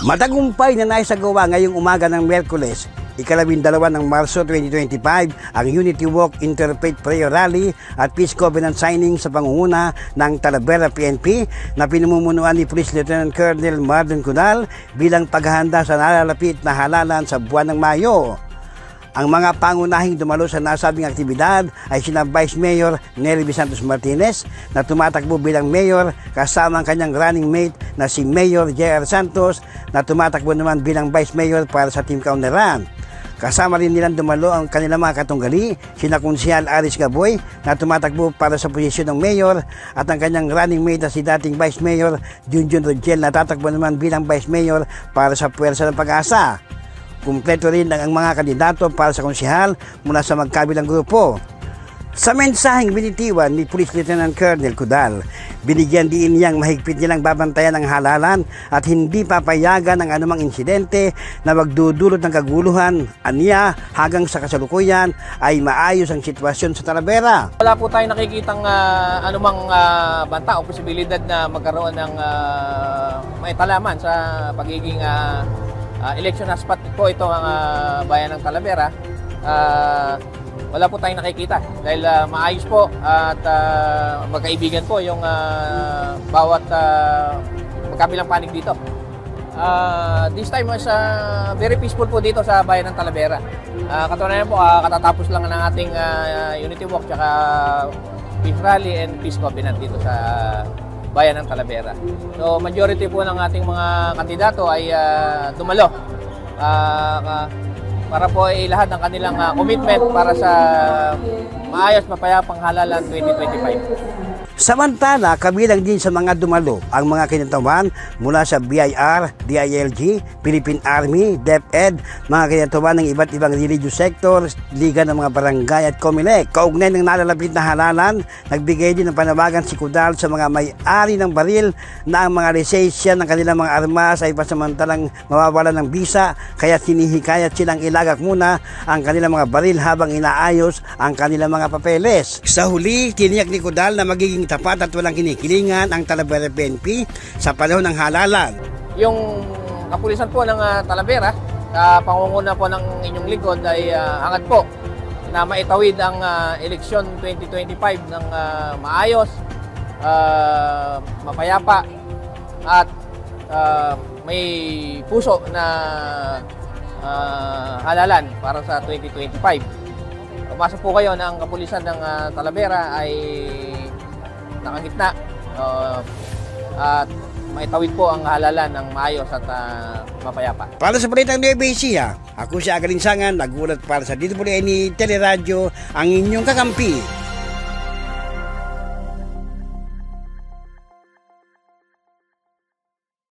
Matagumpay na naisagawa ngayong umaga ng Miyerkules, ika-12 ng Marso 2025, ang Unity Walk, Interfaith Prayer Rally at Peace Covenant Signing sa pangunguna ng Talavera PNP na pinamumunuan ni Police Lieutenant Colonel Marlon Cunal bilang paghahanda sa nalalapit na halalan sa buwan ng Mayo. Ang mga pangunahing dumalo sa nasabing aktibidad ay sina Vice Mayor Nery Santos Martinez na tumatakbo bilang mayor kasama ang kanyang running mate na si Mayor J.R. Santos na tumatakbo naman bilang Vice Mayor para sa Team Kaunlaran. Kasama rin nilang dumalo ang kanilang mga katunggali, sina Konsehal Aris Gaboy na tumatakbo para sa posisyon ng mayor at ang kanyang running mate na si dating Vice Mayor Junjun Rogel na tatakbo naman bilang Vice Mayor para sa Puwersa ng Pag-asa. Kumpleto rin ang mga kandidato para sa konsehal mula sa magkabilang grupo. Sa mensaheng binitiwan ni Police Lieutenant Colonel Cunal, binigyan din niyang mahigpit nilang babantayan ang halalan at hindi papayagan ng anumang insidente na magdudulot ng kaguluhan. Aniya, hanggang sa kasalukuyan ay maayos ang sitwasyon sa Talavera. Wala po tayong nakikitang anumang banta o posibilidad na magkaroon ng maitalaman sa pagiging election spot po ito ang bayan ng Talavera. Wala po tayong nakikita dahil maayos po at magkaibigan po yung bawat magkabilang panig dito. This time was very peaceful po dito sa bayan ng Talavera. Katunayan po, katatapos lang ng ating Unity Walk tsaka Peace Rally and Peace Covenant dito sa bayan ng Talavera. So majority po ng ating mga kandidato ay dumalo para po ilahat ng kanilang commitment para sa maayos mapayapang halalan 2025. Samantala, kabilang din sa mga dumalo ang mga kinatawan mula sa BIR, DILG, Philippine Army, DepEd, mga kinatawan ng iba't ibang religious sector, Liga ng mga Barangay at COMELEC. Kaugnay ng nalalapit na halalan, nagbigay din ng panawagan si Cunal sa mga may-ari ng baril na ang mga lisensya ng kanilang mga armas ay pasamantalang mawawalan ng bisa, kaya sinihikayat silang ilagak muna ang kanilang mga baril habang inaayos ang kanilang mga papeles. Sa huli, tiniyak ni Cunal na magiging tapat at walang kinikilingan ang Talavera PNP sa panahon ng halalan. Yung kapulisan po ng Talavera, pangunguna po ng inyong lingkod ay angat po na maitawid ang eleksyon 2025 ng maayos, mapayapa at may puso na halalan para sa 2025. Pumasok po kayo na ang kapulisan ng Talavera ay nakagitna at maitawid po ang halalan ng maayos at mapayapa. Para sa Balitang Nueva Ecija, ako si Agalinsangan, nagulat para sa DWN Teleradyo, ang inyong kakampi.